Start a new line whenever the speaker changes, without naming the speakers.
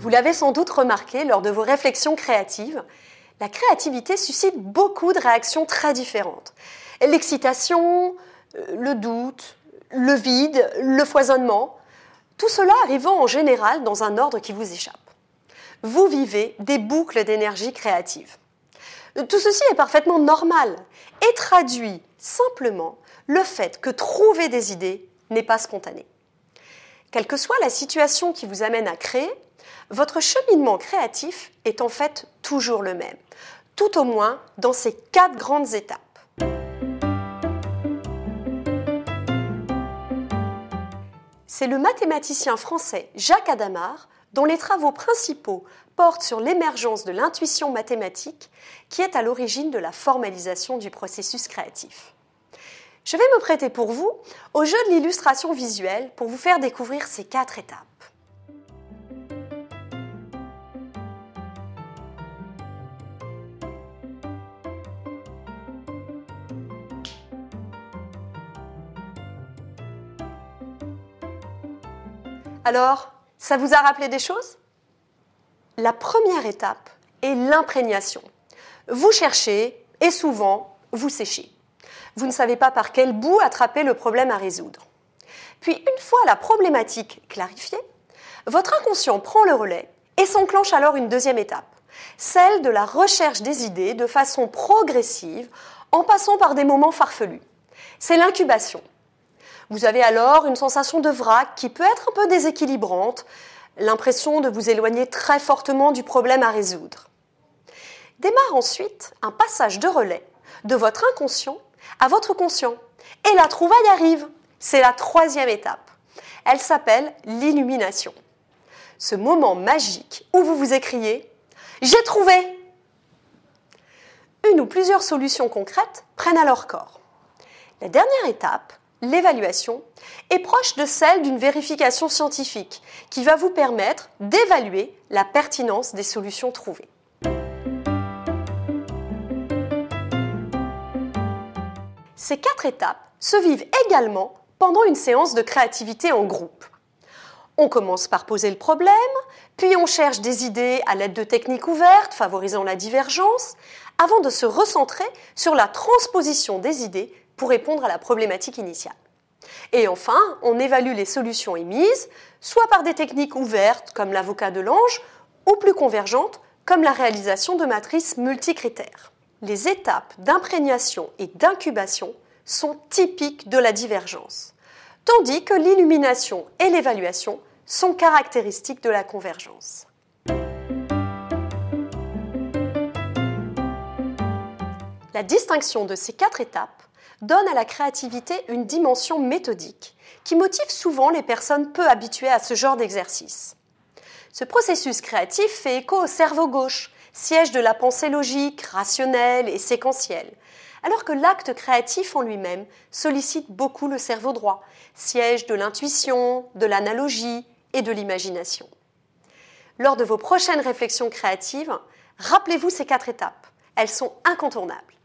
Vous l'avez sans doute remarqué lors de vos réflexions créatives, la créativité suscite beaucoup de réactions très différentes. L'excitation, le doute, le vide, le foisonnement, tout cela arrivant en général dans un ordre qui vous échappe. Vous vivez des boucles d'énergie créative. Tout ceci est parfaitement normal et traduit simplement le fait que trouver des idées n'est pas spontané. Quelle que soit la situation qui vous amène à créer, votre cheminement créatif est en fait toujours le même, tout au moins dans ces 4 grandes étapes. C'est le mathématicien français Jacques Hadamard, dont les travaux principaux portent sur l'émergence de l'intuition mathématique, qui est à l'origine de la formalisation du processus créatif. Je vais me prêter pour vous au jeu de l'illustration visuelle pour vous faire découvrir ces 4 étapes. Alors, ça vous a rappelé des choses ? La première étape est l'imprégnation. Vous cherchez et souvent, vous séchez. Vous ne savez pas par quel bout attraper le problème à résoudre. Puis, une fois la problématique clarifiée, votre inconscient prend le relais et s'enclenche alors une deuxième étape, celle de la recherche des idées de façon progressive en passant par des moments farfelus. C'est l'incubation. Vous avez alors une sensation de vrac qui peut être un peu déséquilibrante, l'impression de vous éloigner très fortement du problème à résoudre. Démarre ensuite un passage de relais de votre inconscient à votre conscient. Et la trouvaille arrive. C'est la 3e étape. Elle s'appelle l'illumination. Ce moment magique où vous vous écriez « J'ai trouvé !» Une ou plusieurs solutions concrètes prennent alors corps. La dernière étape, l'évaluation, est proche de celle d'une vérification scientifique qui va vous permettre d'évaluer la pertinence des solutions trouvées. Ces 4 étapes se vivent également pendant une séance de créativité en groupe. On commence par poser le problème, puis on cherche des idées à l'aide de techniques ouvertes favorisant la divergence, avant de se recentrer sur la transposition des idées pour répondre à la problématique initiale. Et enfin, on évalue les solutions émises, soit par des techniques ouvertes comme l'avocat de l'ange, ou plus convergentes comme la réalisation de matrices multicritères. Les étapes d'imprégnation et d'incubation sont typiques de la divergence, tandis que l'illumination et l'évaluation sont caractéristiques de la convergence. La distinction de ces 4 étapes donne à la créativité une dimension méthodique qui motive souvent les personnes peu habituées à ce genre d'exercice. Ce processus créatif fait écho au cerveau gauche, siège de la pensée logique, rationnelle et séquentielle, alors que l'acte créatif en lui-même sollicite beaucoup le cerveau droit, siège de l'intuition, de l'analogie et de l'imagination. Lors de vos prochaines réflexions créatives, rappelez-vous ces 4 étapes. Elles sont incontournables.